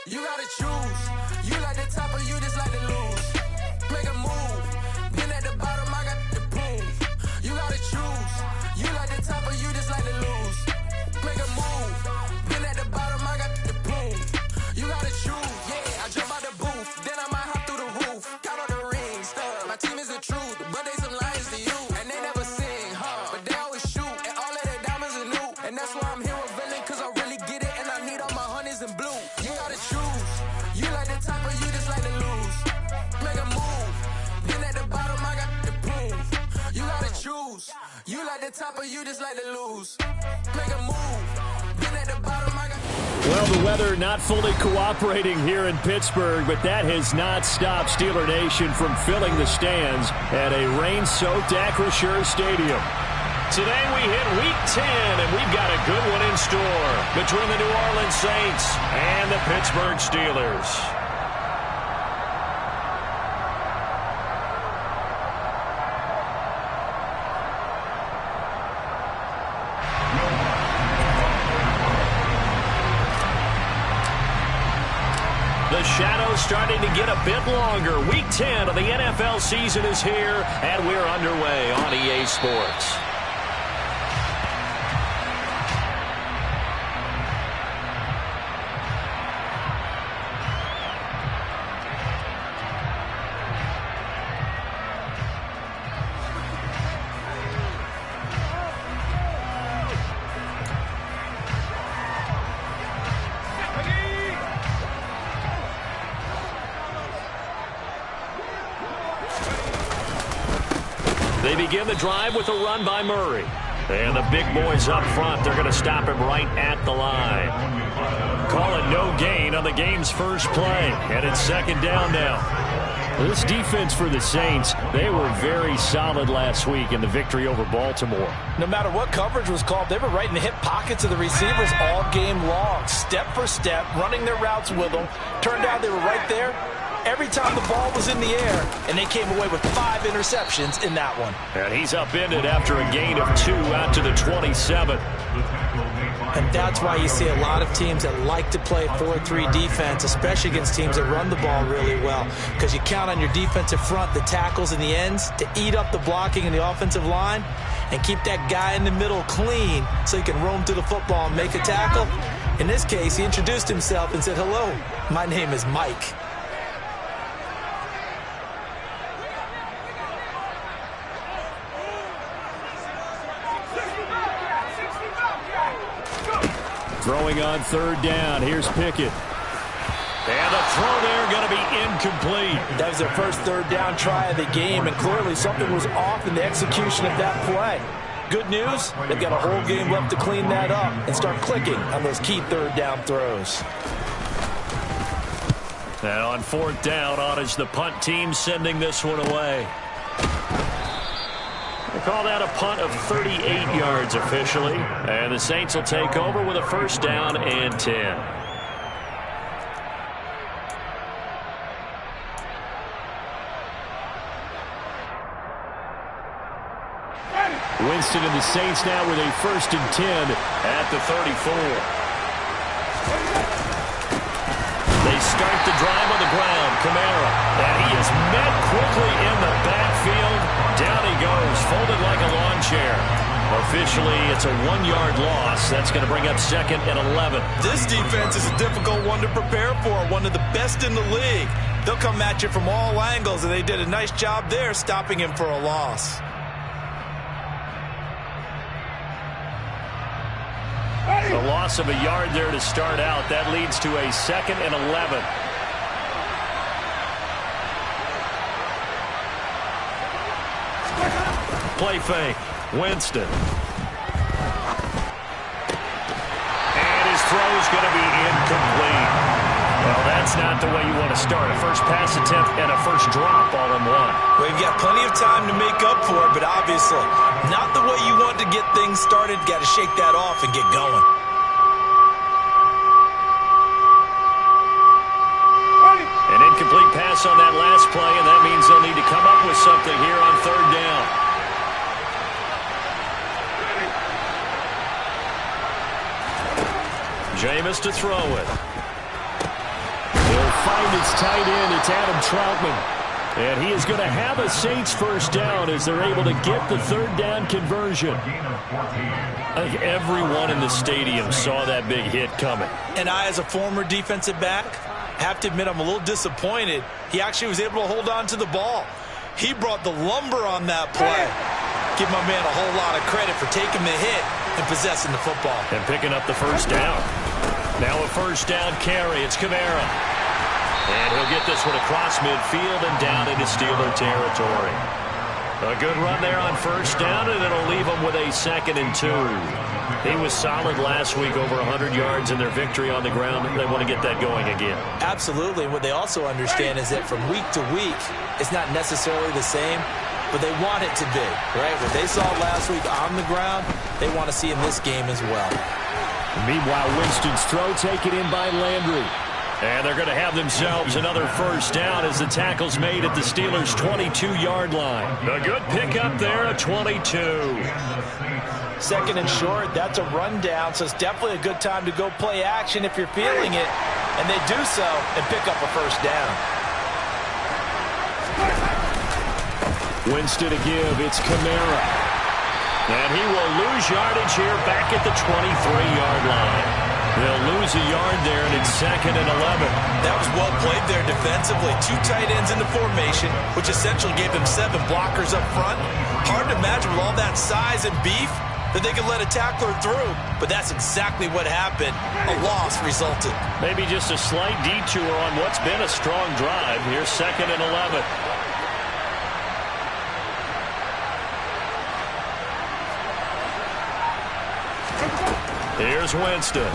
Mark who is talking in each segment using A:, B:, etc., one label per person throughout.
A: You gotta choose. You like the top or you just like to lose. Make a move. Been at the bottom, I got the prove. You gotta choose. You like the top or you just like to lose. Make a move. Been at the bottom, I got the prove. You gotta choose. Yeah, I jump out the booth. Then I might hop through the roof. Count on the rings. My team is the truth, but they some lions to you. And they never sing, but they always shoot. And all of their diamonds are new. And that's why I'm here with villain, cause I really get it. And I need all my honeys in blue. You gotta choose. You like the top or you just like to lose. Make a move. Been at the bottom, I got the proof. You gotta choose. You like the top or you just like to lose. Make a move. Been at the bottom, I got.
B: Well, the weather not fully cooperating here in Pittsburgh, but that has not stopped Steeler Nation from filling the stands at a rain-soaked Acrisure Stadium.
C: Today we hit Week 10, and we've got a good one in store between the New Orleans Saints and the Pittsburgh Steelers. The shadow's starting to get a bit longer. Week 10 of the NFL season is here, and we're underway on EA Sports. They begin the drive with a run by Murray. And the big boys up front, they're going to stop him right at the line. Call it no gain on the game's first play. And it's second down now.
B: This defense for the Saints, they were very solid last week in the victory over Baltimore.
D: No matter what coverage was called, they were right in the hip pockets of the receivers all game long. Step for step, running their routes with them. Turned out they were right there every time the ball was in the air, and they came away with 5 interceptions in that one.
C: And he's upended after a gain of 2 out to the 27.
D: And that's why you see a lot of teams that like to play 4-3 defense, especially against teams that run the ball really well, because you count on your defensive front, the tackles and the ends, to eat up the blocking in the offensive line and keep that guy in the middle clean so he can roam through the football and make a tackle. In this case, he introduced himself and said, "Hello, my name is Mike."
B: Throwing on third down. Here's Pickett.
C: And the throw there going to be incomplete.
D: That was their first third down try of the game, and clearly something was off in the execution of that play. Good news, they've got a whole game left to clean that up and start clicking on those key third down throws.
C: And on fourth down, on is the punt team sending this one away. They call that a punt of 38 yards officially. And the Saints will take over with a first down and 10.
B: Winston and the Saints now with a first and 10
C: at the 34. They start the drive on the ground. Kamara. And he is met quickly in the backfield. Down he goes, folded like a lawn chair. Officially, it's a 1-yard loss. That's going to bring up second and 11.
D: This defense is a difficult one to prepare for, one of the best in the league. They'll come at you from all angles, and they did a nice job there stopping him for a loss.
C: A loss of a yard there to start out. That leads to a second and 11. Play fake. Winston. And his throw's going to be incomplete. Well, that's not the way you want to start. A first pass attempt and a first drop all in one.
D: Well, you've got plenty of time to make up for it, but obviously not the way you want to get things started. Got to shake that off and get going.
C: An incomplete pass on that last play, and that means they'll need to come up with something here on third down. Jameis to throw it.
B: find its tight end. It's Adam Troutman. And he is going to have a Saints first down as they're able to get the third down conversion.
C: I think everyone in the stadium saw that big hit coming.
D: And I, as a former defensive back, have to admit I'm a little disappointed. He actually was able to hold on to the ball. He brought the lumber on that play. Give my man a whole lot of credit for taking the hit and possessing the football.
C: And picking up the first down. Now a first down carry. It's Kamara. And he'll get this one across midfield and down into Steeler territory. A good run there on first down, and it'll leave them with a 2nd and 2. He was solid last week, over 100 yards in their victory on the ground. They want to get that going again.
D: Absolutely. And what they also understand is that from week to week, it's not necessarily the same, but they want it to be, right? What they saw last week on the ground, they want to see in this game as well.
B: Meanwhile, Winston's throw taken in by Landry.
C: And they're going to have themselves another first down as the tackle's made at the Steelers' 22-yard line. A good pickup there at 22.
D: 2nd and short, that's a rundown, so it's definitely a good time to go play action if you're feeling it. And they do so and pick up a first down.
B: Winston to give, it's Kamara.
C: And he will lose yardage here back at the 23-yard line. They'll lose a yard there, and it's 2nd and 11.
D: That was well played there defensively. 2 tight ends in the formation, which essentially gave them 7 blockers up front. Hard to imagine with all that size and beef that they could let a tackler through, but that's exactly what happened. A loss resulted.
C: Maybe just a slight detour on what's been a strong drive. Here's 2nd and 11. Here's Winston.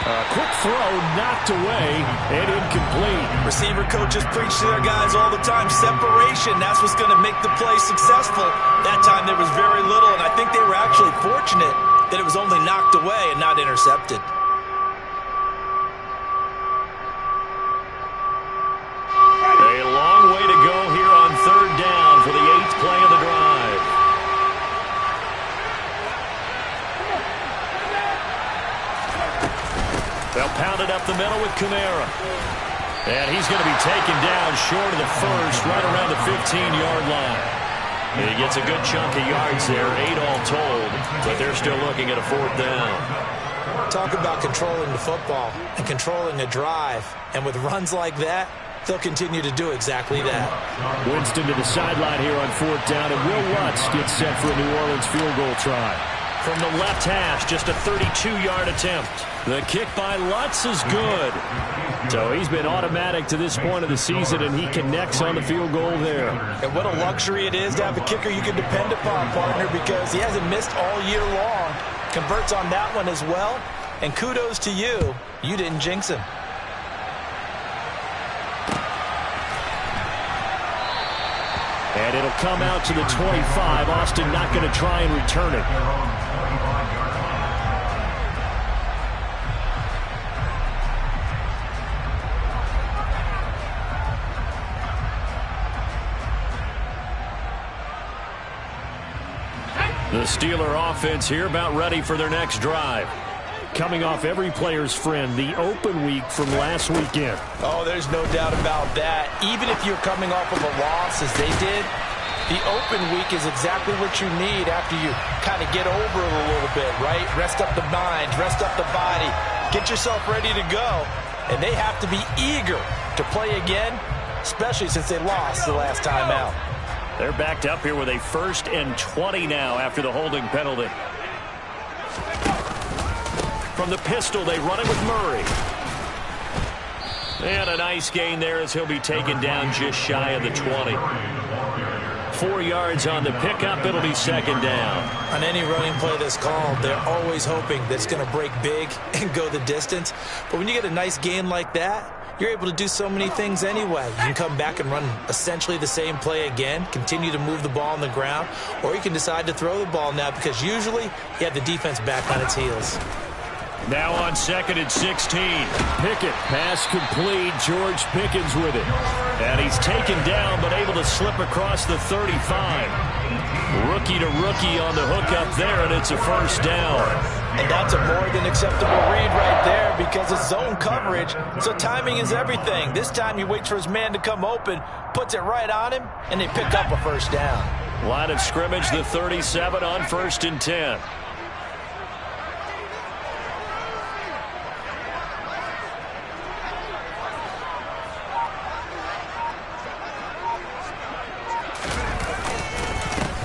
B: A quick throw knocked away and incomplete.
D: Receiver coaches preach to their guys all the time. Separation, that's what's going to make the play successful. That time there was very little, and I think they were actually fortunate that it was only knocked away and not intercepted.
C: A long way to go here on third down for the 8th play of the drive. They'll pound it up the middle with Kamara. And he's going to be taken down short of the first, right around the 15-yard line. He gets a good chunk of yards there, 8 all told, but they're still looking at a 4th down.
D: Talk about controlling the football and controlling a drive. And with runs like that, they'll continue to do exactly that.
B: Winston to the sideline here on 4th down, and Will Lutz gets set for a New Orleans field goal try.
C: From the left hash, just a 32-yard attempt.
B: The kick by Lutz is good. So he's been automatic to this point of the season, and he connects on the field goal there.
D: And what a luxury it is to have a kicker you can depend upon, partner, because he hasn't missed all year long. Converts on that one as well. And kudos to you. You didn't jinx him.
B: And it'll come out to the 25. Austin not going to try and return it.
C: The Steeler offense here about ready for their next drive.
B: Coming off every player's friend, the open week from last weekend.
D: Oh, there's no doubt about that. Even if you're coming off of a loss as they did, the open week is exactly what you need after you kind of get over it a little bit, right? Rest up the mind, rest up the body, get yourself ready to go. And they have to be eager to play again, especially since they lost the last time out.
C: They're backed up here with a 1st and 20 now after the holding penalty. From the pistol, they run it with Murray. And a nice gain there as he'll be taken down just shy of the 20. 4 yards on the pickup. It'll be 2nd down.
D: On any running play that's called, they're always hoping that it's going to break big and go the distance. But when you get a nice gain like that, you're able to do so many things anyway. You can come back and run essentially the same play again, continue to move the ball on the ground, or you can decide to throw the ball now because usually you have the defense back on its heels.
C: Now on 2nd and 16.
B: Pickett, pass complete. George Pickens with it.
C: And he's taken down but able to slip across the 35. Rookie to rookie on the hook up there, and it's a 1st down.
D: And that's a more than acceptable read right there because it's zone coverage, so timing is everything. This time he waits for his man to come open, puts it right on him, and they pick up a first down.
C: Line of scrimmage, the 37 on 1st and 10.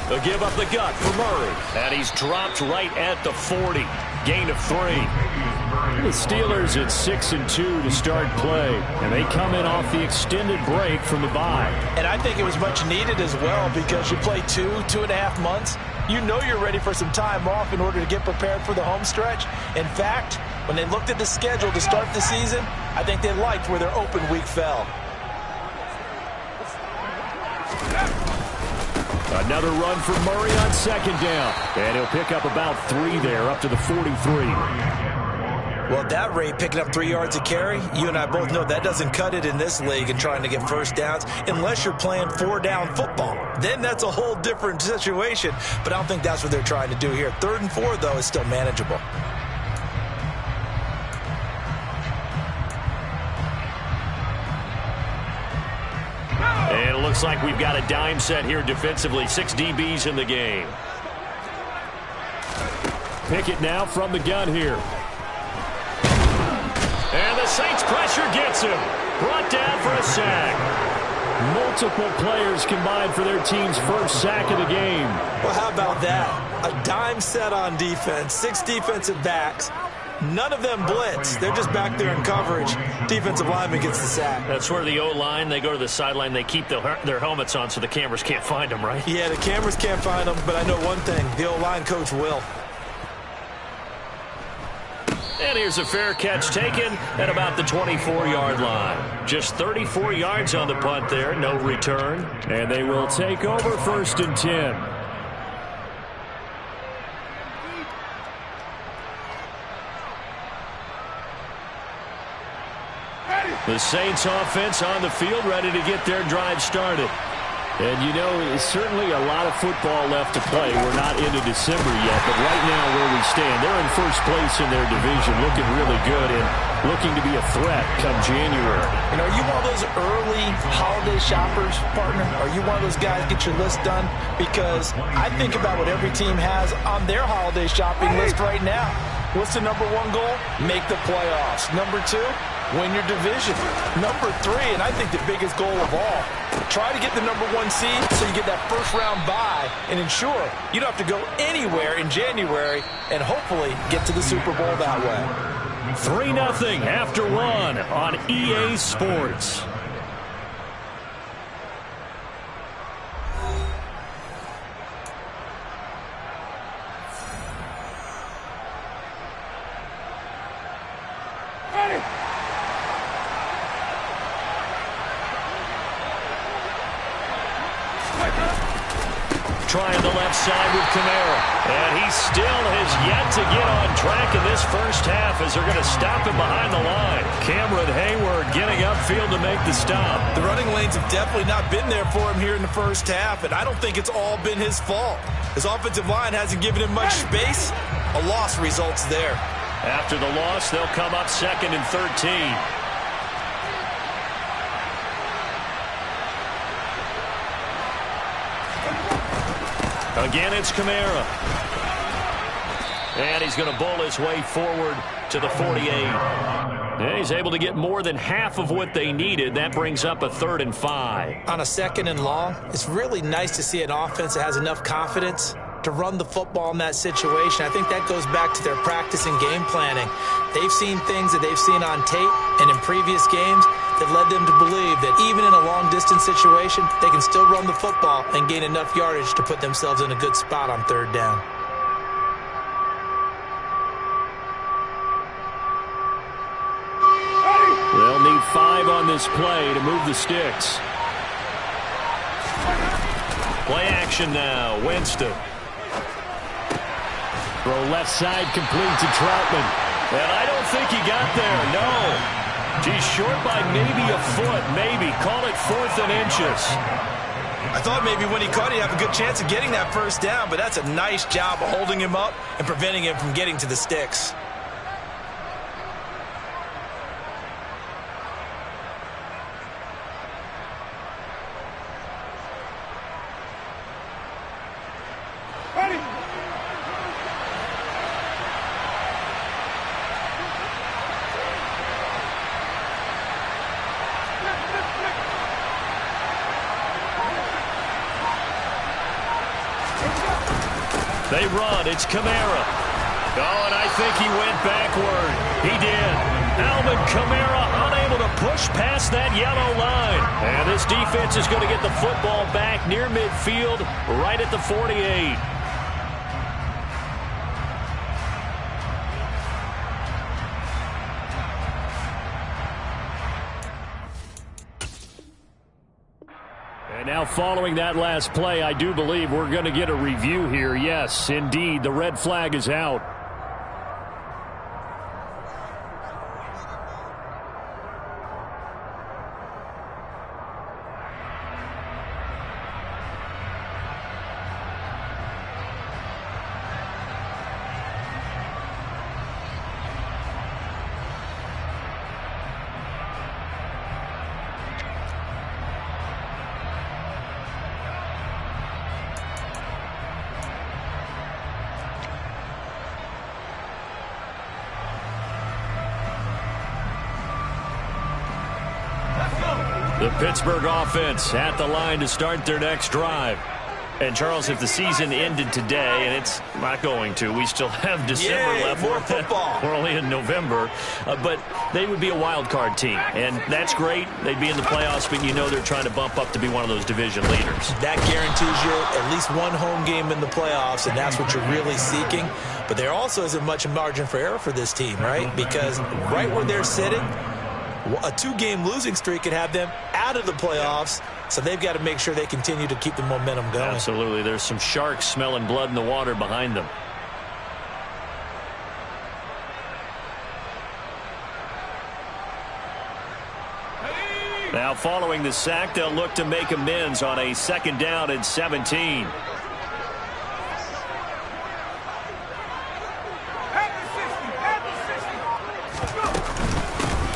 C: They'll give up the gut for Murray. And he's dropped right at the 40. Gain of 3.
B: The Steelers at 6-2 to start play. And they come in off the extended break from the bye.
D: And I think it was much needed as well because you play 2.5 months. You know you're ready for some time off in order to get prepared for the home stretch. In fact, when they looked at the schedule to start the season, I think they liked where their open week fell.
B: Another run for Murray on 2nd down. And he'll pick up about 3 there, up to the 43.
D: Well, at that rate, picking up 3 yards a carry, you and I both know that doesn't cut it in this league and trying to get first downs unless you're playing 4-down football. Then that's a whole different situation, but I don't think that's what they're trying to do here. 3rd and 4, though, is still manageable.
C: And it looks like we've got a dime set here defensively. 6 DBs in the game.
B: Pickett now from the gun here.
C: And the Saints pressure gets him. Brought down for a sack.
B: Multiple players combined for their team's first sack of the game.
D: Well, how about that? A dime set on defense. 6 defensive backs. None of them blitz. They're just back there in coverage. Defensive lineman gets the sack.
C: That's where the O-line, they go to the sideline, they keep their helmets on so the cameras can't find them, right?
D: Yeah, the cameras can't find them, but I know one thing. The O-line coach will.
C: And here's a fair catch taken at about the 24-yard line. Just 34 yards on the punt there, no return.
B: And they will take over 1st and 10.
C: The Saints offense on the field, ready to get their drive started.
B: And, you know, it's certainly a lot of football left to play. We're not into December yet, but right now where we stand, they're in first place in their division, looking really good and looking to be a threat come January.
D: And are you one of those early holiday shoppers, partner? Are you one of those guys get your list done? Because I think about what every team has on their holiday shopping list right now. What's the number 1 goal? Make the playoffs. Number 2? Win your division. Number 3, and I think the biggest goal of all, try to get the number 1 seed so you get that first-round bye and ensure you don't have to go anywhere in January and hopefully get to the Super Bowl that way.
C: 3-0 after 1 on EA Sports. Trying the left side with Kamara. And he still has yet to get on track in this first half as they're going to stop him behind the line. Cameron Hayward getting upfield to make the stop.
D: The running lanes have definitely not been there for him here in the first half, and I don't think it's all been his fault. His offensive line hasn't given him much space. A loss results there.
C: After the loss, they'll come up 2nd and 13. Again, it's Kamara. And he's going to bowl his way forward to the 48. And he's able to get more than half of what they needed. That brings up a 3rd and 5.
D: On a 2nd and long, it's really nice to see an offense that has enough confidence to run the football in that situation. I think that goes back to their practice and game planning. They've seen things that they've seen on tape and in previous games that led them to believe that even in a long-distance situation, they can still run the football and gain enough yardage to put themselves in a good spot on 3rd down.
B: They'll need 5 on this play to move the sticks.
C: Play action now. Winston.
B: Throw left side complete to Troutman.
C: And I don't think he got there. No. He's short by maybe a foot. Maybe. Call it 4th and inches.
D: I thought maybe when he caught, he'd have a good chance of getting that first down, but that's a nice job of holding him up and preventing him from getting to the sticks.
C: They run. It's Kamara. Oh, and I think he went backward. He did. Alvin Kamara unable to push past that yellow line. And this defense is going to get the football back near midfield, right at the 48.
B: And now following that last play, I do believe we're going to get a review here. Yes, indeed, the red flag is out.
C: The Pittsburgh offense at the line to start their next drive. And, Charles, if the season ended today, and it's not going to, we still have December left.
D: More football.
C: We're only in November. But they would be a wild card team. And that's great. They'd be in the playoffs, but you know they're trying to bump up to be one of those division leaders.
D: That guarantees you at least one home game in the playoffs, and that's what you're really seeking. But there also isn't much margin for error for this team, right? Because right where they're sitting, a two-game losing streak could have them out of the playoffs, so they've got to make sure they continue to keep the momentum going.
C: Absolutely. There's some sharks smelling blood in the water behind them. Now, following the sack, they'll look to make amends on a 2nd down and 17.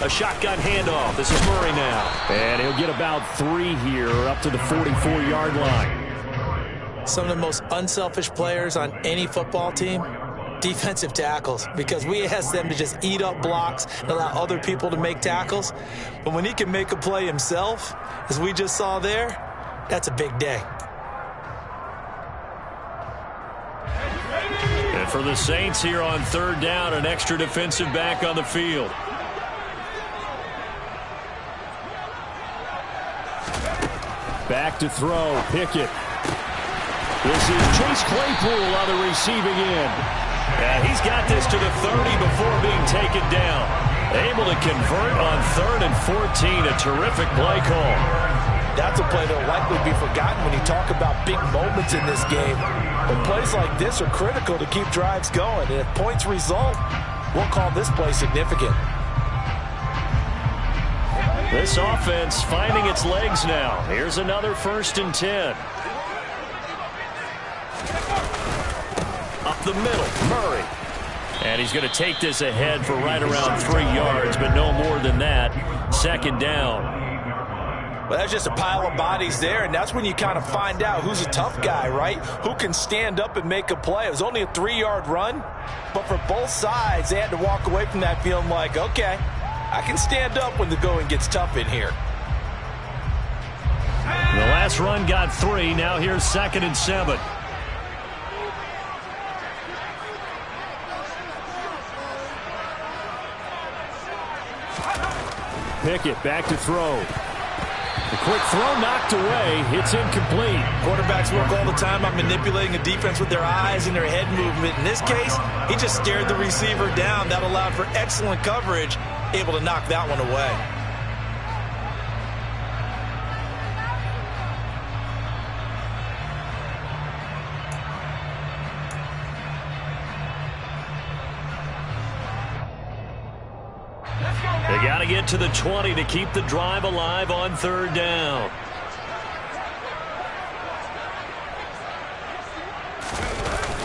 C: A shotgun handoff. This is Murray now.
B: And he'll get about 3 here up to the 44-yard line.
D: Some of the most unselfish players on any football team, defensive tackles, because we ask them to just eat up blocks and allow other people to make tackles. But when he can make a play himself, as we just saw there, that's a big day.
C: And for the Saints here on 3rd down, an extra defensive back on the field.
B: Back to throw, Pickett. This is Chase Claypool on the receiving end.
C: And he's got this to the 30 before being taken down. Able to convert on 3rd and 14. A terrific play call.
D: That's a play that will likely be forgotten when you talk about big moments in this game. But plays like this are critical to keep drives going. And if points result, we'll call this play significant.
C: This offense finding its legs now. Here's another 1st and 10. Up the middle, Murray. And he's going to take this ahead for right around 3 yards, but no more than that. 2nd down.
D: Well, that's just a pile of bodies there, and that's when you kind of find out who's a tough guy, right? Who can stand up and make a play. It was only a 3-yard run, but for both sides, they had to walk away from that feeling like, okay, I can stand up when the going gets tough in here.
C: The last run got 3. Now here's 2nd and 7.
B: Pickett back to throw. The quick throw knocked away. It's incomplete.
D: Quarterbacks work all the time on manipulating a defense with their eyes and their head movement. In this case, he just stared the receiver down. That allowed for excellent coverage, able to knock that one away.
C: They got to get to the 20 to keep the drive alive on 3rd down.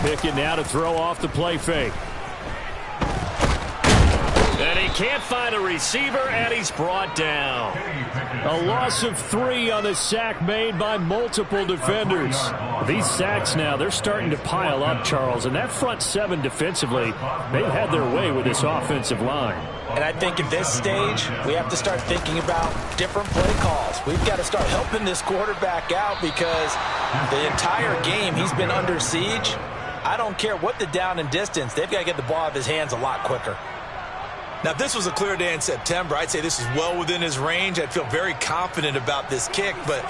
B: Pickett now to throw off the play fake.
C: And he can't find a receiver, and he's brought down.
B: A loss of 3 on the sack made by multiple defenders. These sacks now, they're starting to pile up, Charles, and that front 7 defensively, they've had their way with this offensive line.
D: And I think at this stage, we have to start thinking about different play calls. We've got to start helping this quarterback out because the entire game he's been under siege. I don't care what the down and distance, they've got to get the ball out of his hands a lot quicker. Now, if this was a clear day in September, I'd say this is well within his range. I'd feel very confident about this kick, but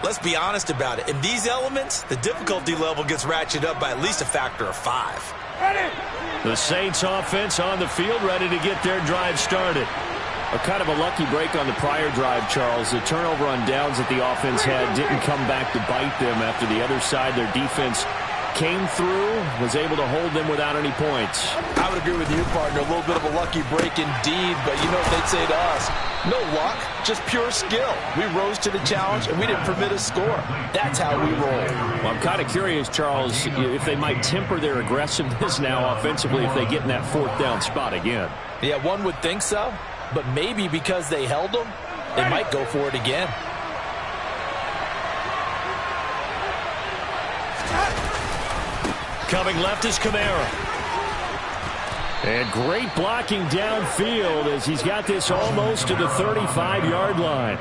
D: let's be honest about it. In these elements, the difficulty level gets ratcheted up by at least a factor of 5.
B: The Saints offense on the field, ready to get their drive started. A kind of a lucky break on the prior drive, Charles. The turnover on downs that the offense had didn't come back to bite them after the other side. Their defense came through, was able to hold them without any points.
D: I would agree with you, partner. A little bit of a lucky break indeed, but you know what they'd say to us? No luck, just pure skill. We rose to the challenge, and we didn't permit a score. That's how we roll.
B: Well, I'm kind of curious, Charles, if they might temper their aggressiveness now offensively if they get in that 4th down spot again.
D: Yeah, one would think so, but maybe because they held them, they might go for it again.
C: Coming left is Kamara.
B: And great blocking downfield as he's got this almost to the 35-yard line.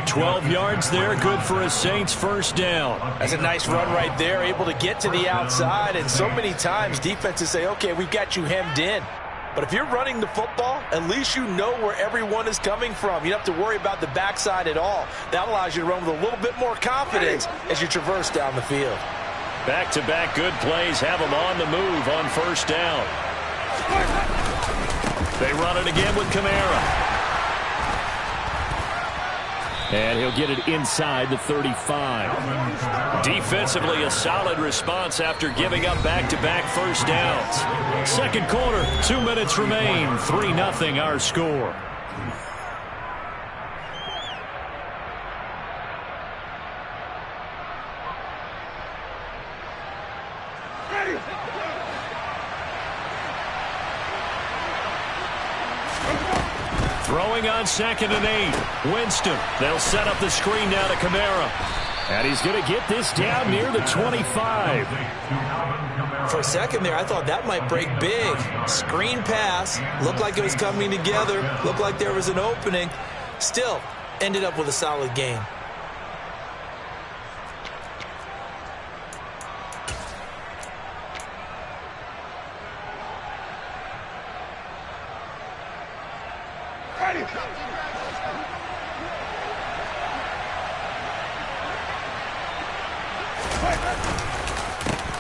C: 12 yards there, good for a Saints first down.
D: That's a nice run right there, able to get to the outside, and so many times defenses say, okay, we've got you hemmed in. But if you're running the football, at least you know where everyone is coming from. You don't have to worry about the backside at all. That allows you to run with a little bit more confidence as you traverse down the field.
C: Back-to-back good plays have them on the move on first down. They run it again with Kamara.
B: And he'll get it inside the 35.
C: Defensively, a solid response after giving up back-to-back first downs.
B: Second quarter, 2 minutes remain. 3-0 our score.
C: Throwing on 2nd and 8. Winston. They'll set up the screen now to Kamara.
B: And he's going to get this down near the 25.
D: For a second there, I thought that might break big. Screen pass. Looked like it was coming together. Looked like there was an opening. Still, ended up with a solid gain.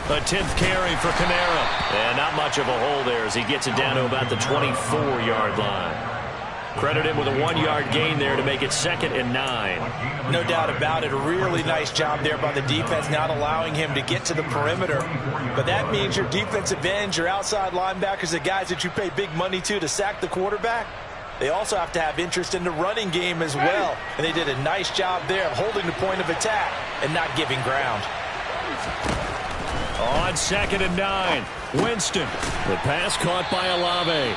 C: A 10th carry for Kamara. And not much of a hole there as he gets it down to about the 24-yard line. Credit him with a 1-yard gain there to make it 2nd and 9.
D: No doubt about it. A really nice job there by the defense, not allowing him to get to the perimeter. But that means your defensive ends, your outside linebackers, the guys that you pay big money to sack the quarterback, they also have to have interest in the running game as well. And they did a nice job there of holding the point of attack and not giving ground.
B: On 2nd and 9, Winston. The pass caught by Olave.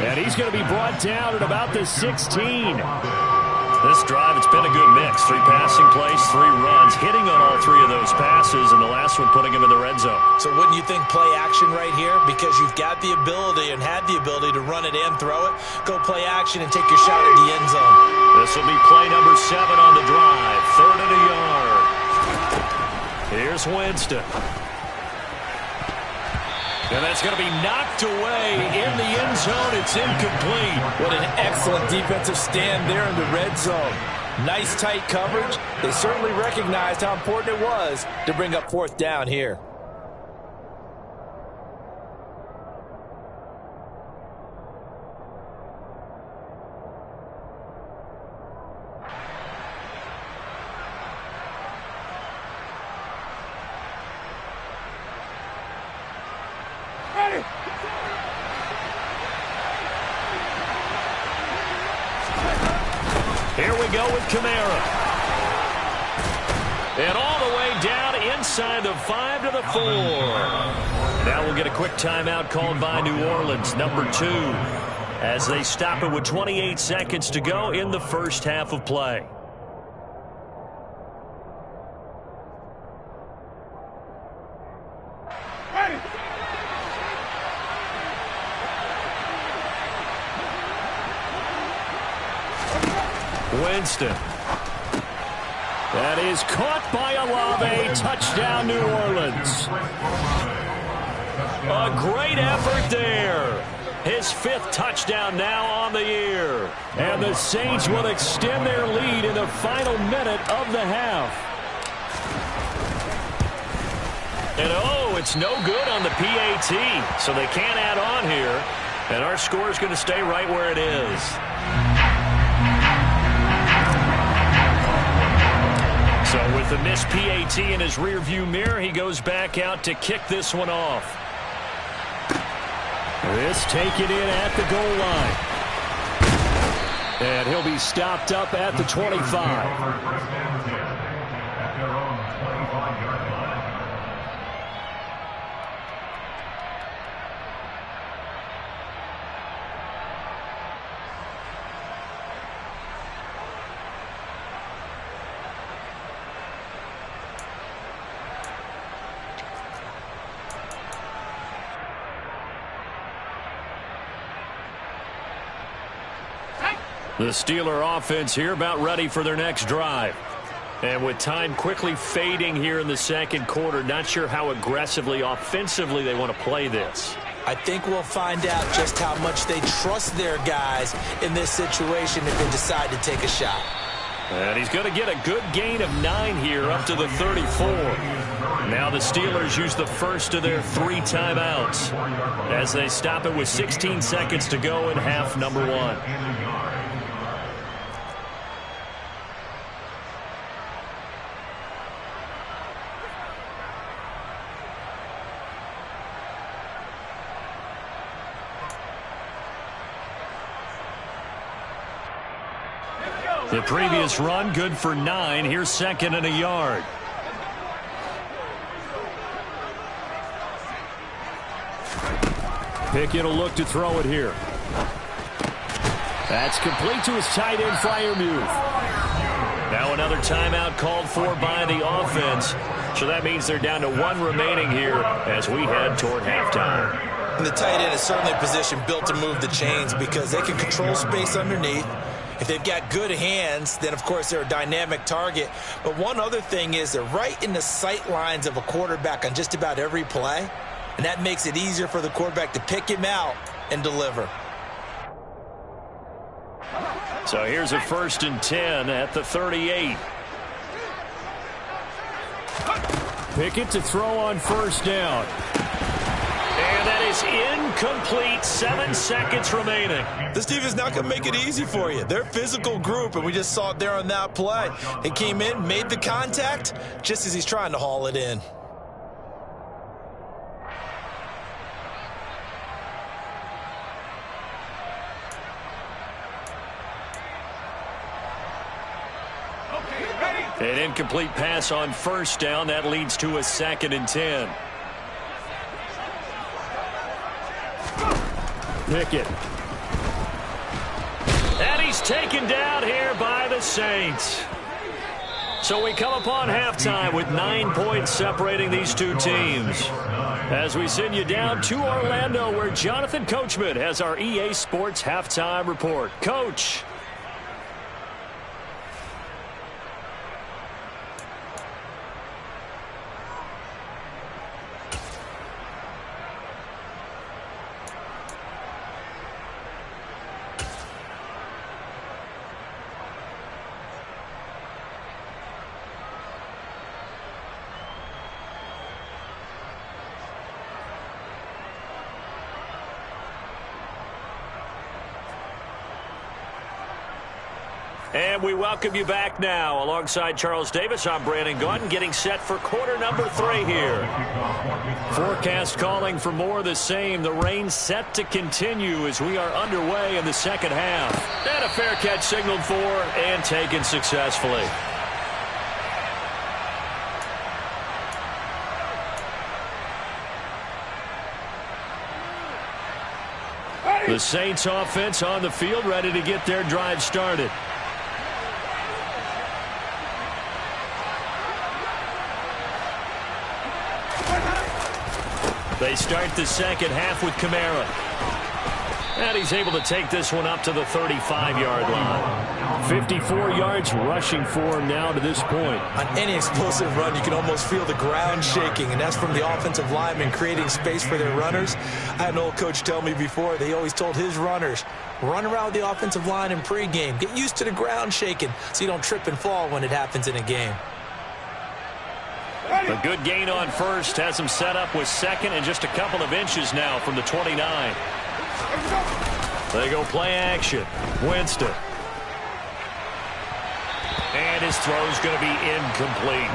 B: And he's going to be brought down at about the 16.
C: This drive, it's been a good mix. 3 passing plays, 3 runs, hitting on all 3 of those passes, and the last one putting him in the red zone.
D: So wouldn't you think play action right here? Because you've got the ability and had the ability to run it and throw it. Go play action and take your shot at the end zone.
C: This will be play number 7 on the drive. 3rd and a yard. Here's Winston. And that's going to be knocked away in the end zone. It's incomplete.
D: What an excellent defensive stand there in the red zone. Nice tight coverage. They certainly recognized how important it was to bring up 4th down here.
C: Here we go with Kamara. And all the way down inside the 5 to the 4. Now we'll get a quick timeout called by New Orleans, number 2, as they stop it with 28 seconds to go in the first half of play. Winston. That is caught by Olave. Touchdown, New Orleans. A great effort there. His 5th touchdown now on the year.
B: And the Saints will extend their lead in the final minute of the half.
C: And it's no good on the PAT, so they can't add on here. And our score is going to stay right where it is. So with the missed PAT in his rearview mirror, he goes back out to kick this one off.
B: This taken in at the goal line. And he'll be stopped up at the 25.
C: The Steeler offense here about ready for their next drive. And with time quickly fading here in the second quarter, not sure how aggressively, offensively they want to play this.
D: I think we'll find out just how much they trust their guys in this situation if they decide to take a shot.
C: And he's going to get a good gain of 9 here up to the 34. Now the Steelers use the first of their 3 timeouts as they stop it with 16 seconds to go in half number 1. The previous run good for 9. Here's 2nd and a yard.
B: Pickett will look to throw it here. That's complete to his tight end, Freiermuth.
C: Now another timeout called for by the offense. So that means they're down to 1 remaining here as we head toward halftime.
D: And the tight end is certainly a position built to move the chains because they can control space underneath. If they've got good hands, then, of course, they're a dynamic target. But one other thing is they're right in the sight lines of a quarterback on just about every play, and that makes it easier for the quarterback to pick him out and deliver.
C: So here's a 1st and 10 at the 38.
B: Pickett to throw on 1st down.
C: And that is incomplete. 7 seconds remaining.
D: This team is not going to make it easy for you. They're a physical group, and we just saw it there on that play. He came in, made the contact, just as he's trying to haul it in.
C: An incomplete pass on 1st down. That leads to a 2nd and 10.
B: Pickett.
C: And he's taken down here by the Saints. So we come upon halftime with 9 points separating these two teams. As we send you down to Orlando, where Jonathan Coachman has our EA Sports halftime report. Coach. And we welcome you back now. Alongside Charles Davis, I'm Brandon Gaudin, getting set for quarter number 3 here. Forecast calling for more of the same. The rain set to continue as we are underway in the second half. And a fair catch signaled for and taken successfully. The Saints offense on the field, ready to get their drive started. They start the second half with Kamara. And he's able to take this one up to the 35-yard line.
B: 54 yards rushing for him now to this point.
D: On any explosive run, you can almost feel the ground shaking, and that's from the offensive linemen creating space for their runners. I had an old coach tell me before, they always told his runners, run around the offensive line in pregame. Get used to the ground shaking so you don't trip and fall when it happens in a game.
C: A good gain on first has him set up with second and just a couple of inches now from the 29. They go play action. Winston. And his throw's going to be incomplete.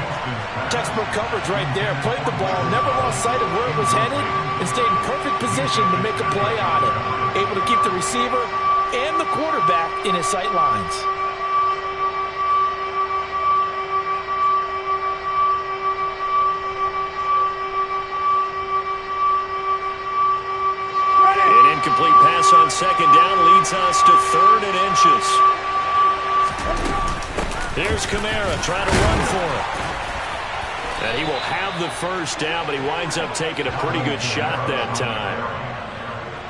D: Textbook coverage right there. Played the ball, never lost sight of where it was headed, and stayed in perfect position to make a play on it. Able to keep the receiver and the quarterback in his sight lines.
C: Incomplete pass on second down leads us to 3rd and inches. Here's Kamara trying to run for it. And he will have the first down, but he winds up taking a pretty good shot that time.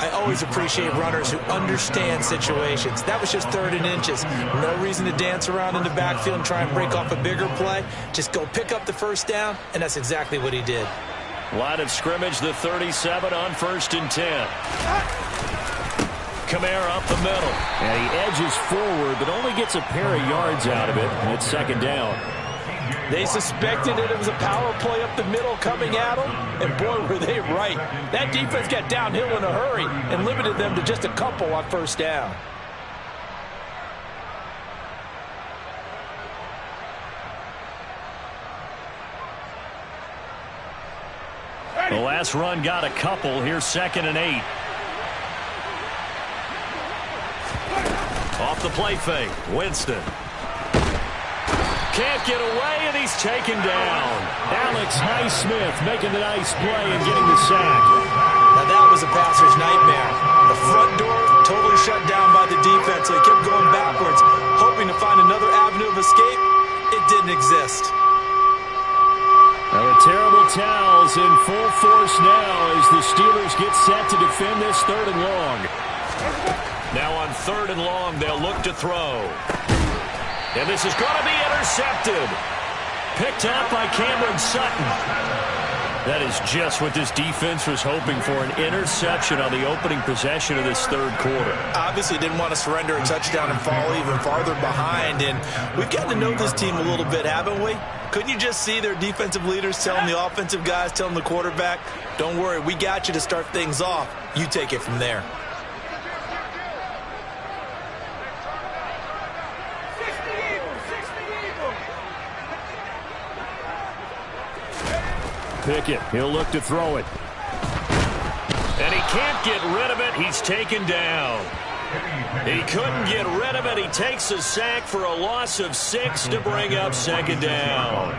D: I always appreciate runners who understand situations. That was just 3rd and inches. No reason to dance around in the backfield and try and break off a bigger play. Just go pick up the first down, and that's exactly what he did.
C: Line of scrimmage, the 37 on 1st and 10. Kamara up the middle.
B: And he edges forward, but only gets a pair of yards out of it, and it's 2nd down.
D: They suspected that it was a power play up the middle coming at them, and boy, were they right. That defense got downhill in a hurry and limited them to just a couple on 1st down.
C: The last run got a couple. Here's 2nd and 8. Off the play fake. Winston. Can't get away, and he's taken down.
B: Alex Highsmith making the nice play and getting the sack.
D: Now that was a passer's nightmare. The front door totally shut down by the defense, so he kept going backwards, hoping to find another avenue of escape. It didn't exist.
B: Now the terrible towels in full force now as the Steelers get set to defend this 3rd and long.
C: Now on 3rd and long, they'll look to throw. And this is going to be intercepted. Picked up by Cameron Sutton. That is just what this defense was hoping for, an interception on the opening possession of this 3rd quarter.
D: Obviously didn't want to surrender a touchdown and fall even farther behind, and we've gotten to know this team a little bit, haven't we? Couldn't you just see their defensive leaders telling the offensive guys, telling the quarterback, don't worry, we got you to start things off. You take it from there.
B: Pickett, he'll look to throw it.
C: And he can't get rid of it. He's taken down. He couldn't get rid of it. He takes a sack for a loss of 6 to bring up 2nd down.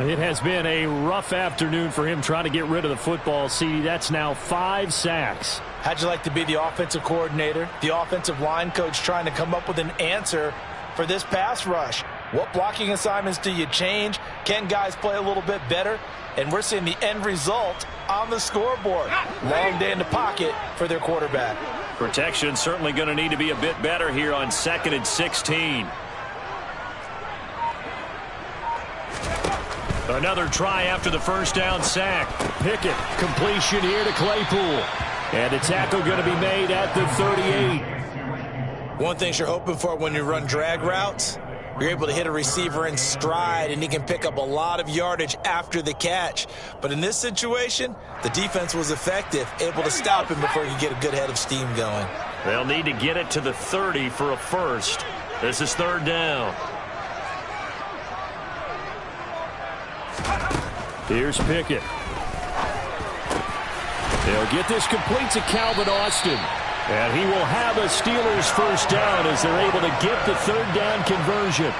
B: It has been a rough afternoon for him trying to get rid of the football. See, that's now 5 sacks.
D: How'd you like to be the offensive coordinator, the offensive line coach trying to come up with an answer for this pass rush? What blocking assignments do you change? Can guys play a little bit better? And we're seeing the end result on the scoreboard. Long day in the pocket for their quarterback.
C: Protection certainly going to need to be a bit better here on 2nd and 16. Another try after the first down sack.
B: Pickett, completion here to Claypool. And a tackle going to be made at the 38.
D: One thing you're hoping for when you run drag routes, you're able to hit a receiver in stride, and he can pick up a lot of yardage after the catch. But in this situation, the defense was effective, able to stop him before he could get a good head of steam going.
C: They'll need to get it to the 30 for a first. This is 3rd down.
B: Here's Pickett. They'll get this complete to Calvin Austin. And he will have a Steelers first down as they're able to get the 3rd down conversion.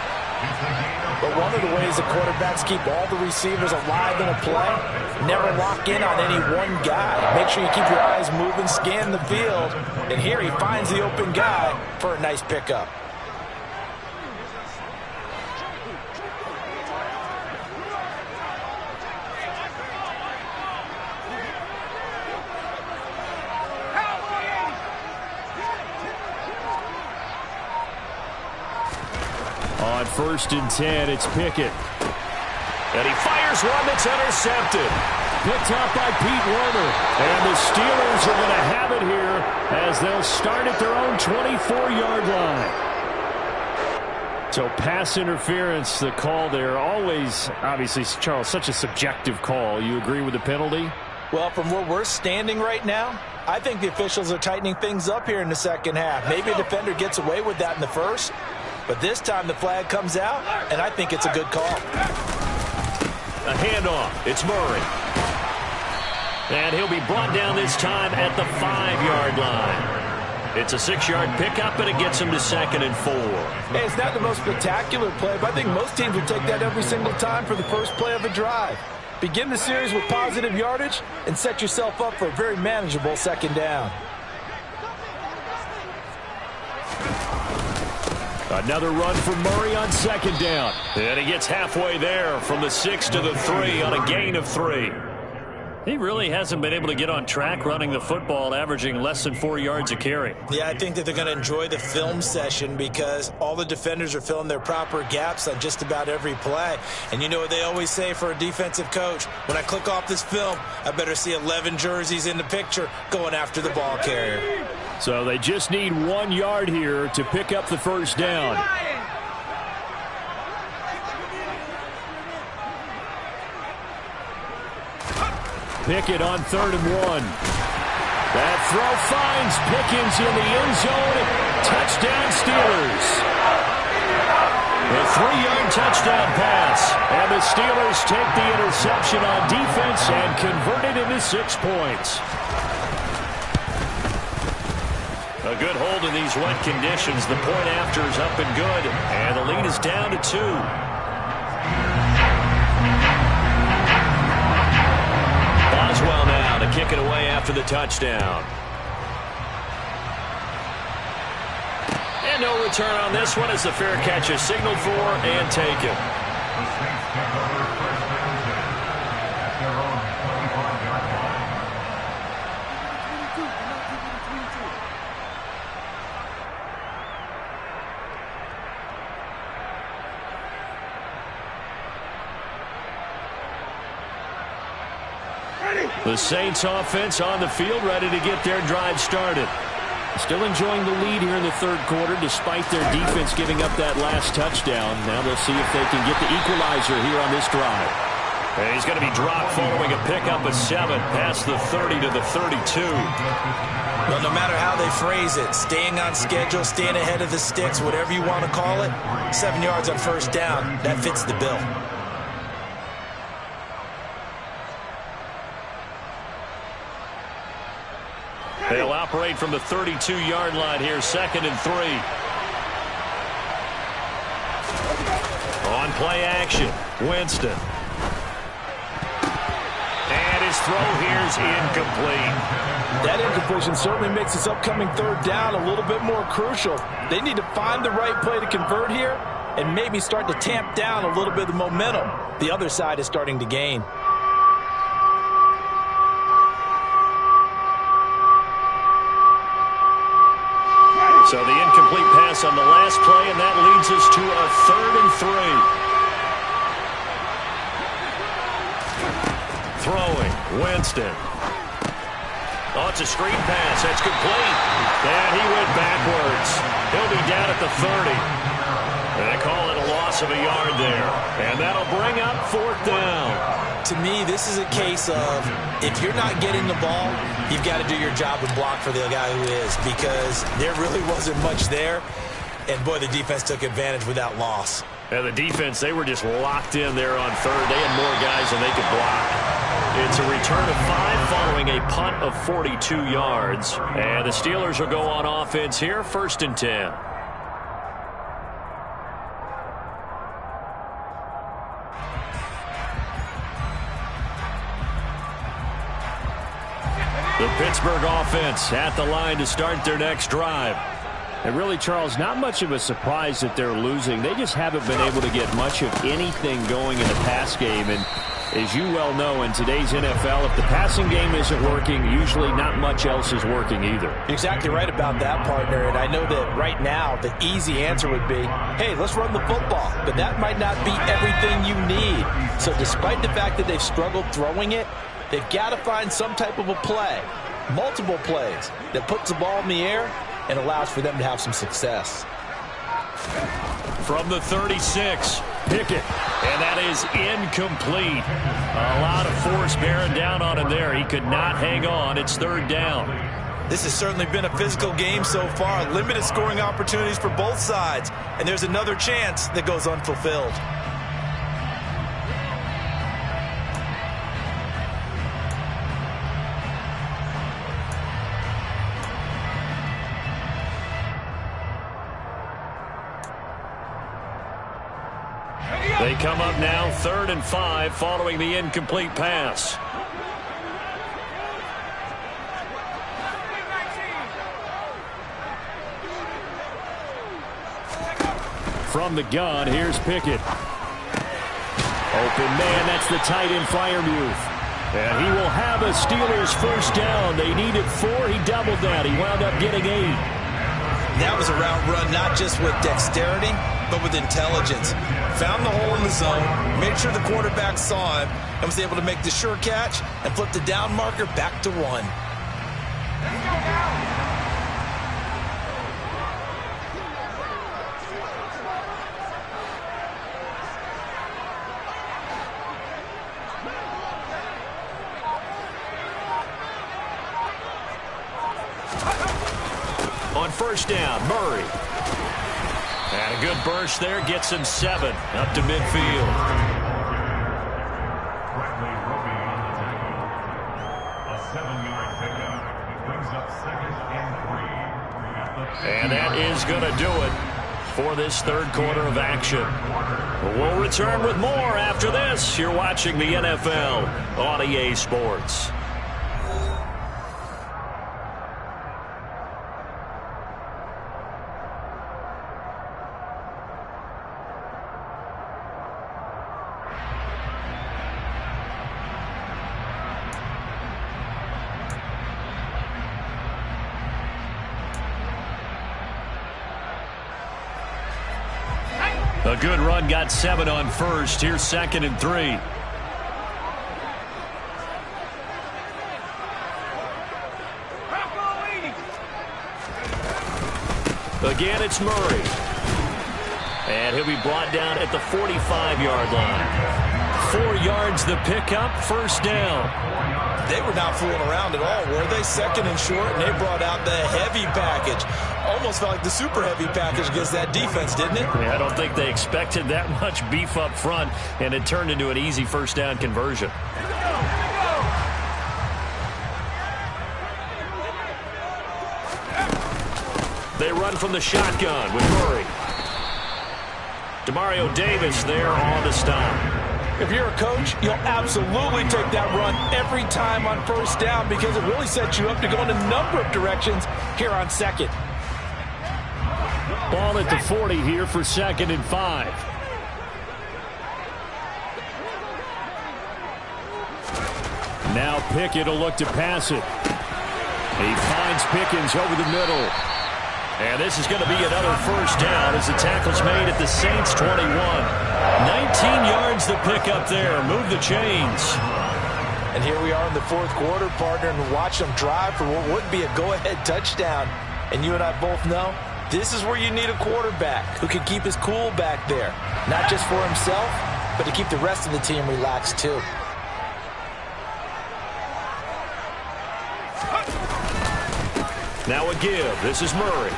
D: But one of the ways the quarterbacks keep all the receivers alive in a play, never lock in on any one guy. Make sure you keep your eyes moving, scan the field. And here he finds the open guy for a nice pickup.
B: On 1st and 10, it's Pickett.
C: And he fires one that's intercepted.
B: Picked up by Pete Werner. And the Steelers are going to have it here as they'll start at their own 24-yard line. So pass interference, the call there. Always, obviously, Charles, such a subjective call. You agree with the penalty?
D: Well, from where we're standing right now, I think the officials are tightening things up here in the second half. Maybe a defender gets away with that in the first, but this time the flag comes out, and I think it's a good call.
C: A handoff. It's Murray. And he'll be brought down this time at the 5-yard line. It's a 6-yard pickup, and it gets him to 2nd and 4.
D: Hey, it's not the most spectacular play, but I think most teams will take that every single time for the first play of a drive. Begin the series with positive yardage and set yourself up for a very manageable second down.
B: Another run for Murray on 2nd down.
C: And he gets halfway there from the 6 to the 3 on a gain of 3. He really hasn't been able to get on track running the football, averaging less than 4 yards a carry.
D: Yeah, I think that they're going to enjoy the film session because all the defenders are filling their proper gaps on just about every play. And you know what they always say for a defensive coach? When I click off this film, I better see 11 jerseys in the picture going after the ball carrier.
B: So they just need 1 yard here to pick up the first down. Pickett on 3rd and 1. That throw finds Pickens in the end zone. Touchdown Steelers. A 3-yard touchdown pass. And the Steelers take the interception on defense and convert it into 6 points.
C: A good hold in these wet conditions. The point after is up and good. And the lead is down to 2. Boswell now to kick it away after the touchdown. And no return on this one as the fair catch is signaled for and taken. The Saints offense on the field, ready to get their drive started. Still enjoying the lead here in the 3rd quarter despite their defense giving up that last touchdown. Now they'll see if they can get the equalizer here on this drive. And he's going to be dropped following a pickup of 7 past the 30 to the 32.
D: Well, no matter how they phrase it, staying on schedule, staying ahead of the sticks, whatever you want to call it, 7 yards on first down, that fits the bill.
C: They'll operate from the 32-yard line here, 2nd and 3. On play action, Winston. And his throw here is incomplete.
D: That incompletion certainly makes this upcoming 3rd down a little bit more crucial. They need to find the right play to convert here and maybe start to tamp down a little bit of the momentum the other side is starting to gain.
C: So the incomplete pass on the last play, and that leads us to a 3rd and 3. Throwing, Winston. Oh, it's a screen pass. That's complete. And he went backwards. He'll be down at the 30. And they call it a loss of a yard there. And that'll bring up 4th down.
D: To me, this is a case of if you're not getting the ball, you've got to do your job and block for the guy who is, because there really wasn't much there. And, boy, the defense took advantage with that loss.
C: And the defense, they were just locked in there on 3rd. They had more guys than they could block. It's a return of 5 following a punt of 42 yards. And the Steelers will go on offense here, 1st and 10. The Pittsburgh offense at the line to start their next drive.
B: And really, Charles, not much of a surprise that they're losing. They just haven't been able to get much of anything going in the pass game. And As you well know, in today's NFL, if the passing game isn't working, usually not much else is working either.
D: You're exactly right about that, partner. And I know that right now the easy answer would be, hey, let's run the football. But that might not be everything you need. So despite the fact that they've struggled throwing it, they've got to find some type of a play, multiple plays, that puts the ball in the air and allows for them to have some success.
C: From the 36, Pickett, and that is incomplete. A lot of force bearing down on him there. He could not hang on. It's third down.
D: This has certainly been a physical game so far. Limited scoring opportunities for both sides. And there's another chance that goes unfulfilled.
C: They come up now 3rd and 5 following the incomplete pass.
B: From the gun, here's Pickett. Open man, that's the tight end Freiermuth. And he will have a Steelers first down. They needed 4. He doubled that. He wound up getting 8.
D: That was a route run not just with dexterity, but with intelligence. Found the hole in the zone, made sure the quarterback saw him, and was able to make the sure catch and flip the down marker back to 1.
C: On first down, Murray. And a good burst there gets him 7 up to midfield. And that is going to do it for this third quarter of action. We'll return with more after this. You're watching the NFL on EA Sports. A good run, got 7 on first. Here's 2nd and 3. Again, it's Murray. And he'll be brought down at the 45-yard line. 4 yards the pickup, first down.
D: They were not fooling around at all, were they? 2nd and short, and they brought out the heavy package. Almost felt like the super heavy package against that defense, didn't it?
C: Yeah, I don't think they expected that much beef up front, and it turned into an easy first down conversion. They run from the shotgun with Murray. Demario Davis there on the stop.
D: If you're a coach, you'll absolutely take that run every time on first down because it really sets you up to go in a number of directions here on 2nd.
B: Ball at the 40 here for 2nd and 5. Now Pickett will look to pass it. He finds Pickens over the middle. And this is going to be another first down as the tackle's made at the Saints 21. 19 yards to pick up there. Move the chains.
D: And here we are in the 4th quarter, partner, and watch them drive for what would be a go-ahead touchdown. And you and I both know this is where you need a quarterback who can keep his cool back there. Not just for himself, but to keep the rest of the team relaxed too.
C: Now a give. This is Murray.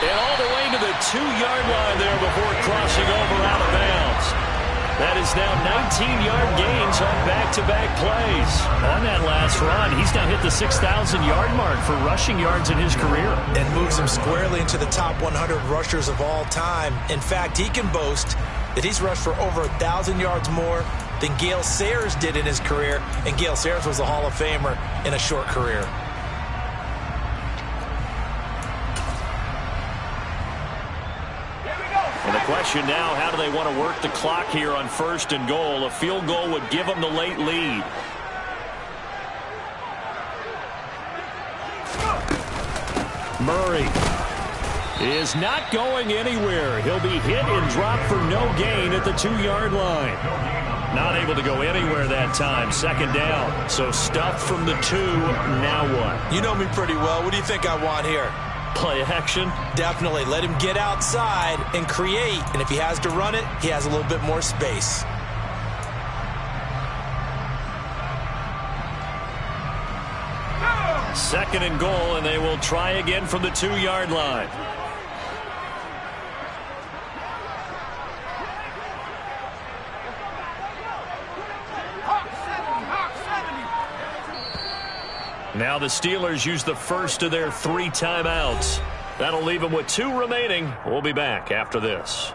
C: And all the way to the 2-yard line there before crossing over out of bounds. That is now 19-yard gains on back-to-back plays. On that last run, he's now hit the 6,000-yard mark for rushing yards in his career.
D: And moves him squarely into the top 100 rushers of all time. In fact, he can boast that he's rushed for over 1,000 yards more than Gale Sayers did in his career. And Gale Sayers was a Hall of Famer in a short career.
C: And the Question now, how do they want to work the clock here on 1st and goal? A field goal would give them the late lead. Murray is not going anywhere. He'll be hit and dropped for no gain at the 2-yard line. Not able to go anywhere that time. 2nd down. So stuffed from the 2. Now what?
D: You know me pretty well. What do you think I want here?
C: Play action?
D: Definitely. Let him get outside and create. And if he has to run it, he has a little bit more space.
C: Second and goal, and they will try again from the 2-yard line. Now the Steelers use the first of their 3 timeouts. That'll leave them with 2 remaining. We'll be back after this.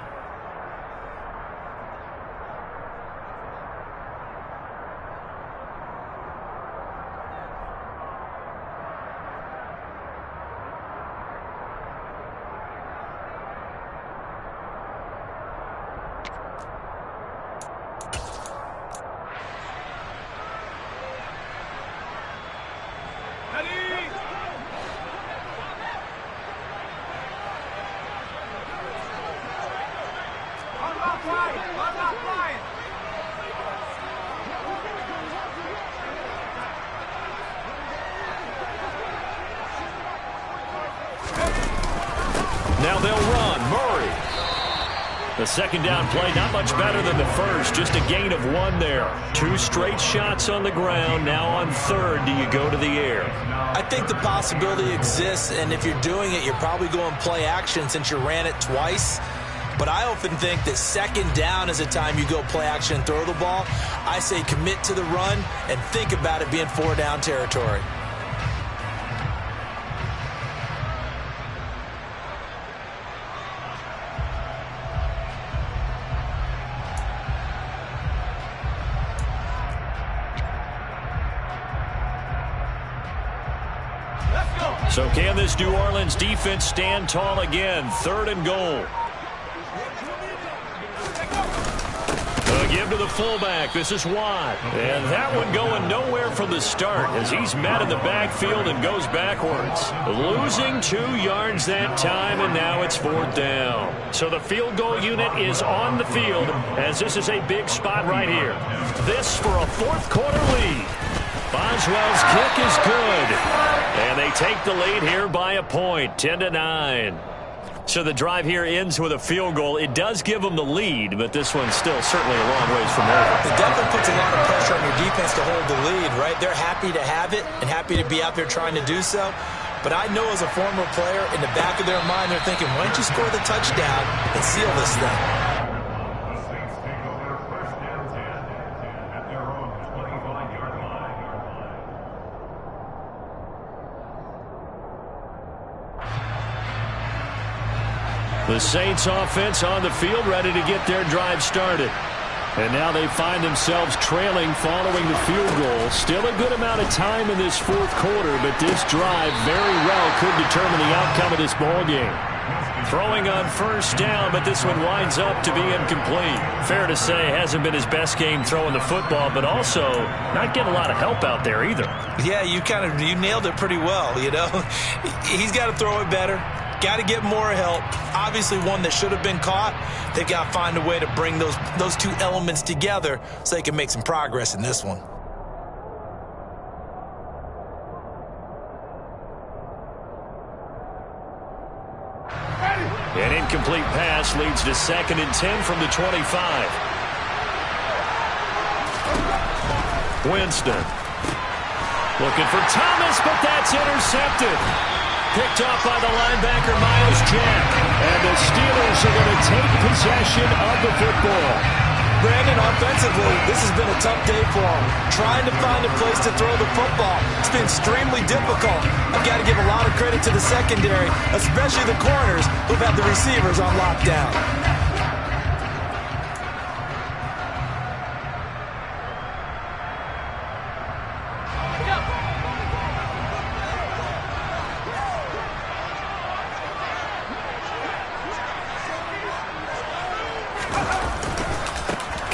C: Now they'll run. Murray. The 2nd down play, not much better than the first. Just a gain of 1 there. 2 straight shots on the ground. Now on 3rd, do you go to the air?
D: I think the possibility exists, and if you're doing it, you're probably going play action since you ran it twice. But I often think that 2nd down is a time you go play action and throw the ball. I say commit to the run and think about it being 4-down territory.
C: So can this New Orleans defense stand tall again? 3rd and goal. A give to the fullback. This is Watt. And that one going nowhere from the start as he's met in the backfield and goes backwards. Losing 2 yards that time, and now it's 4th down. So the field goal unit is on the field as this is a big spot right here. This for a 4th quarter lead. Boswell's kick is good. And they take the lead here by a point, 10-9. So the drive here ends with a field goal. It does give them the lead, but this one's still certainly a long ways from over.
D: It definitely puts a lot of pressure on your defense to hold the lead, right? They're happy to have it and happy to be out there trying to do so. But I know as a former player, in the back of their mind, they're thinking, why don't you score the touchdown and seal this thing?
C: The Saints offense on the field, ready to get their drive started. And now they find themselves trailing following the field goal. Still a good amount of time in this 4th quarter, but this drive very well could determine the outcome of this ballgame. Throwing on 1st down, but this one winds up to be incomplete. Fair to say, hasn't been his best game throwing the football, but also not getting a lot of help out there either.
D: Yeah, you nailed it pretty well, you know. He's got to throw it better. Got to get more help. Obviously one that should have been caught. They've got to find a way to bring those 2 elements together so they can make some progress in this one.
C: An incomplete pass leads to 2nd and 10 from the 25. Winston. Looking for Thomas, but that's intercepted. Picked off by the linebacker, Myles Jack. And the Steelers are going to take possession of the football.
D: Brandon, offensively, this has been a tough day for them. Trying to find a place to throw the football. It's been extremely difficult. I've got to give a lot of credit to the secondary, especially the corners who've had the receivers on lockdown.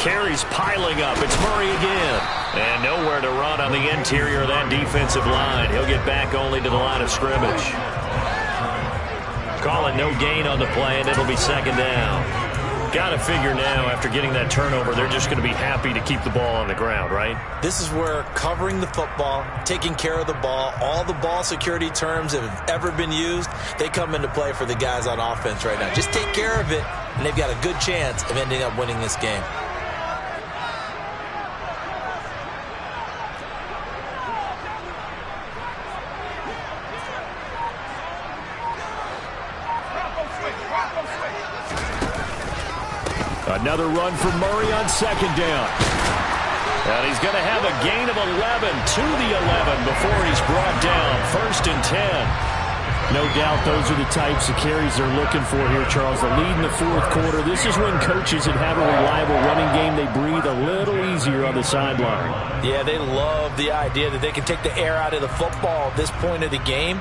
C: carries piling up. It's Murray again. And nowhere to run on the interior of that defensive line. He'll get back only to the line of scrimmage. Calling no gain on the play, and it'll be second down. Got to figure now, after getting that turnover, they're just going to be happy to keep the ball on the ground, right?
D: This is where covering the football, taking care of the ball, all the ball security terms that have ever been used, they come into play for the guys on offense right now. Just take care of it, and they've got a good chance of ending up winning this game.
B: Another run for Murray on second down.
C: And he's going to have a gain of 11 to the 11 before he's brought down. 1st and 10.
B: No doubt those are the types of carries they're looking for here, Charles. The lead in the fourth quarter. This is when coaches that have a reliable running game, they breathe a little easier on the sideline.
D: Yeah, they love the idea that they can take the air out of the football at this point of the game.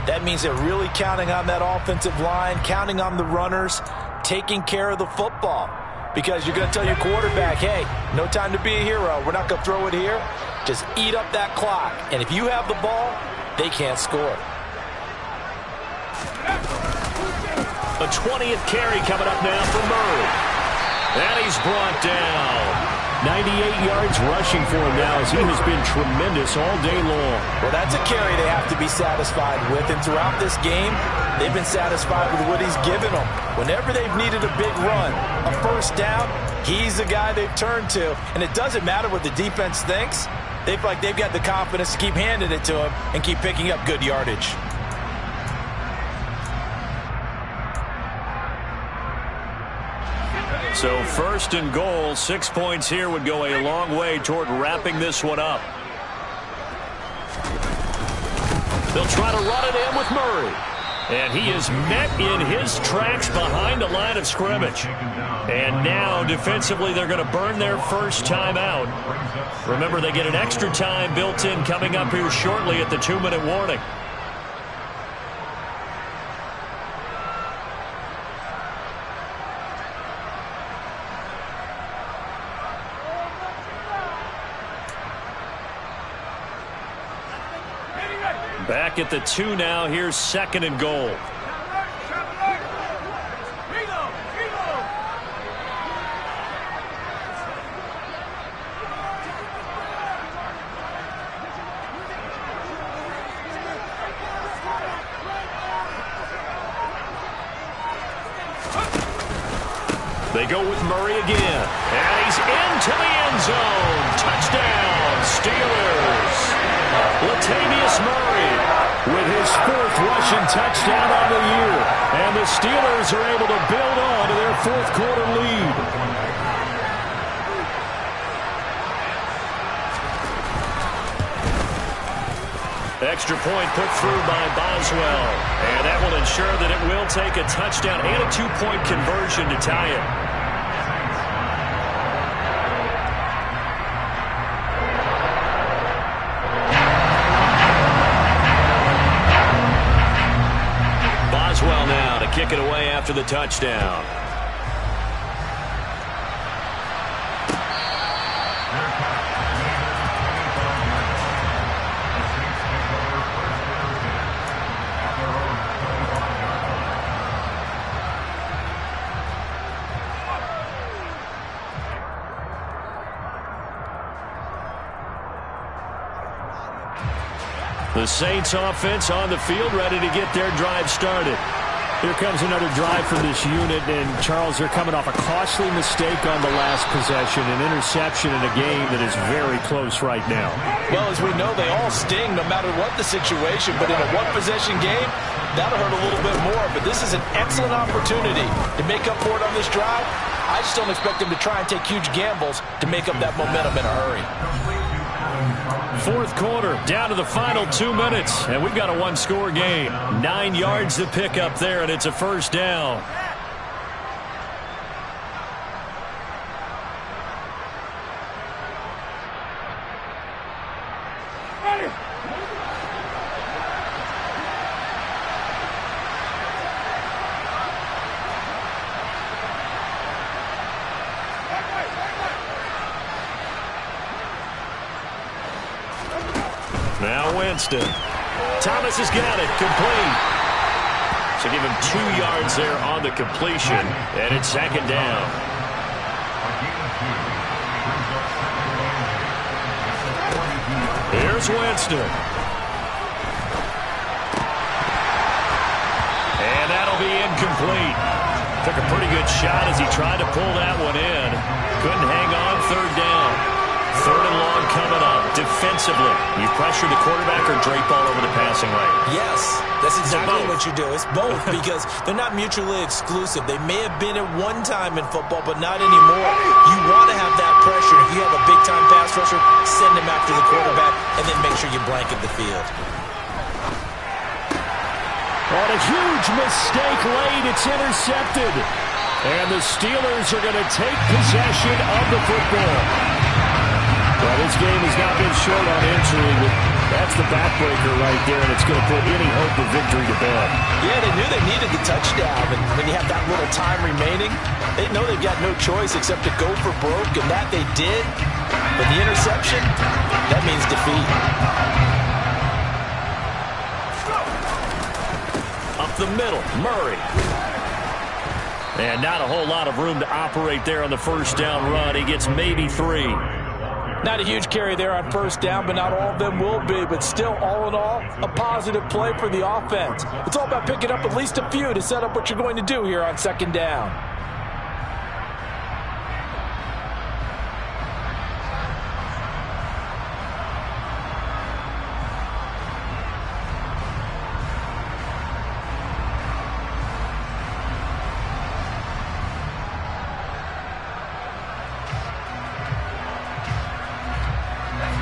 D: That means they're really counting on that offensive line, counting on the runners, taking care of the football. Because you're going to tell your quarterback, hey, no time to be a hero. We're not going to throw it here. Just eat up that clock. And if you have the ball, they can't score.
C: A 20th carry coming up now for Murray. And he's brought down.
B: 98 yards rushing for him now, as he has been tremendous all day long.
D: Well, that's a carry they have to be satisfied with. And throughout this game, they've been satisfied with what he's given them. Whenever they've needed a big run, a first down, he's the guy they've turned to. And it doesn't matter what the defense thinks. They've got the confidence to keep handing it to him and keep picking up good yardage.
C: So 1st and goal, 6 points here would go a long way toward wrapping this one up. They'll try to run it in with Murray. And he is met in his tracks behind the line of scrimmage. And now, defensively, they're going to burn their first time out. Remember, they get an extra time built in coming up here shortly at the 2-minute warning. Back at the 2 now. Here's 2nd and goal. They go with Murray again. And he's into the end zone. Touchdown, Steelers. Latavius Murray with his 4th rushing touchdown on the year. And the Steelers are able to build on to their 4th quarter lead. Extra point put through by Boswell. And that will ensure that it will take a touchdown and a 2-point conversion to tie it. Boswell now to kick it away after the touchdown. The Saints offense on the field, ready to get their drive started.
B: Here comes another drive from this unit, and Charles, they're coming off a costly mistake on the last possession, an interception in a game that is very close right now.
D: Well, as we know, they all sting no matter what the situation, but in a one-possession game, that'll hurt a little bit more. But this is an excellent opportunity to make up for it on this drive. I just don't expect them to try and take huge gambles to make up that momentum in a hurry.
C: 4th quarter, down to the final 2 minutes, and we've got a 1-score game. 9 yards to pick up there, and it's a first down. Winston. Thomas has got it. Complete. So give him 2 yards there on the completion, and it's second down. Here's Winston. And that'll be incomplete. Took a pretty good shot as he tried to pull that one in. Couldn't hang on. Third down. Third and long coming up. Defensively, you pressure the quarterback or drape all over the passing lane?
D: Yes, that's exactly what you do. It's both because they're not mutually exclusive. They may have been at one time in football, but not anymore. You want to have that pressure. If you have a big-time pass rusher, send him after the quarterback, and then make sure you blanket the field.
B: On a huge mistake late, it's intercepted. And the Steelers are going to take possession of the football. Well, this game has not been short on entry, but that's the backbreaker right there, and it's going to put any hope of victory to bed.
D: Yeah, they knew they needed the touchdown, and when you have that little time remaining, they know they've got no choice except to go for broke, and that they did. But the interception, that means defeat.
C: Up the middle, Murray. And not a whole lot of room to operate there on the first down run. He gets maybe 3.
D: Not a huge carry there on first down, but not all of them will be. But still, all in all, a positive play for the offense. It's all about picking up at least a few to set up what you're going to do here on second down.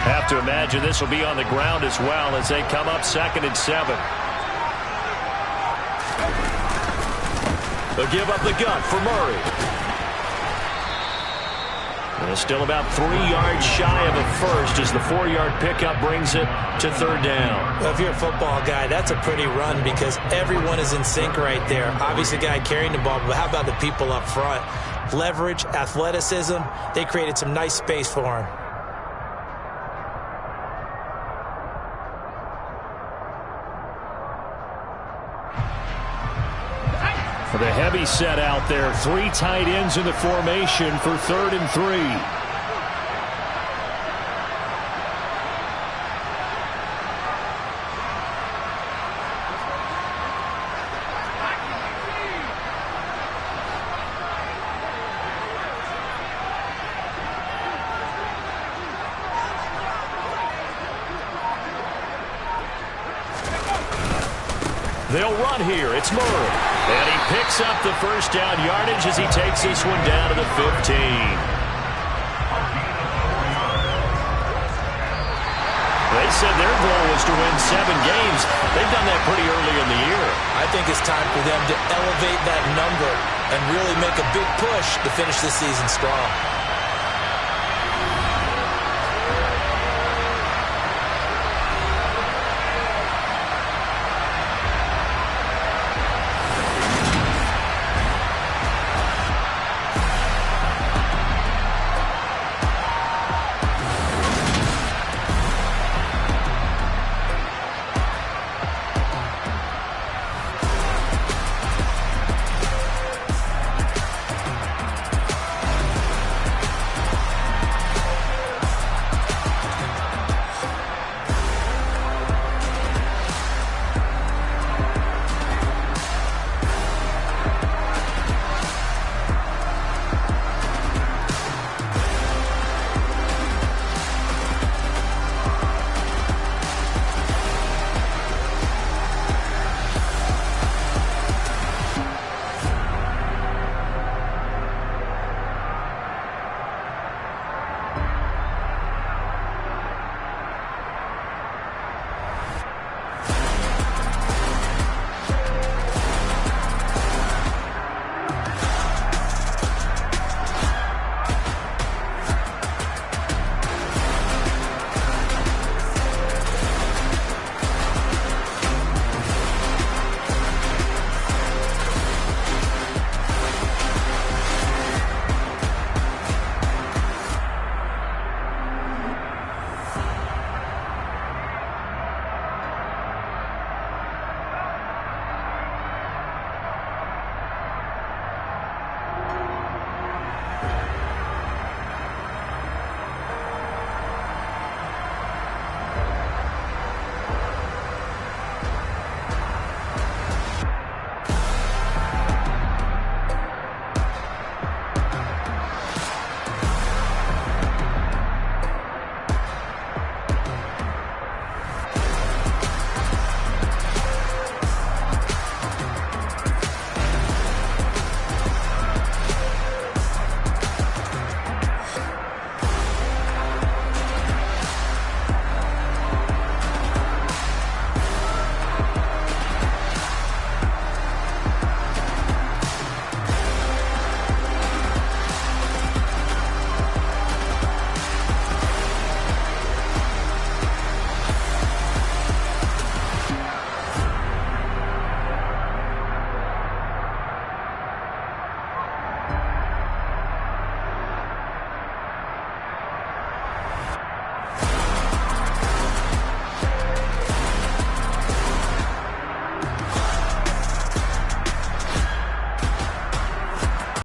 C: Have to imagine this will be on the ground as well as they come up 2nd and 7. They'll give up the gut for Murray. And still about 3 yards shy of a first as the 4-yard pickup brings it to third down.
D: Well, if you're a football guy, that's a pretty run because everyone is in sync right there. Obviously, the guy carrying the ball, but how about the people up front? Leverage, athleticism, they created some nice space for him.
B: The heavy set out there. 3 tight ends in the formation for 3rd and 3.
C: They'll run here. It's Murray. And he picks up the first down yardage as he takes this one down to the 15. They said their goal was to win 7 games. They've done that pretty early in the year.
D: I think it's time for them to elevate that number and really make a big push to finish this season strong.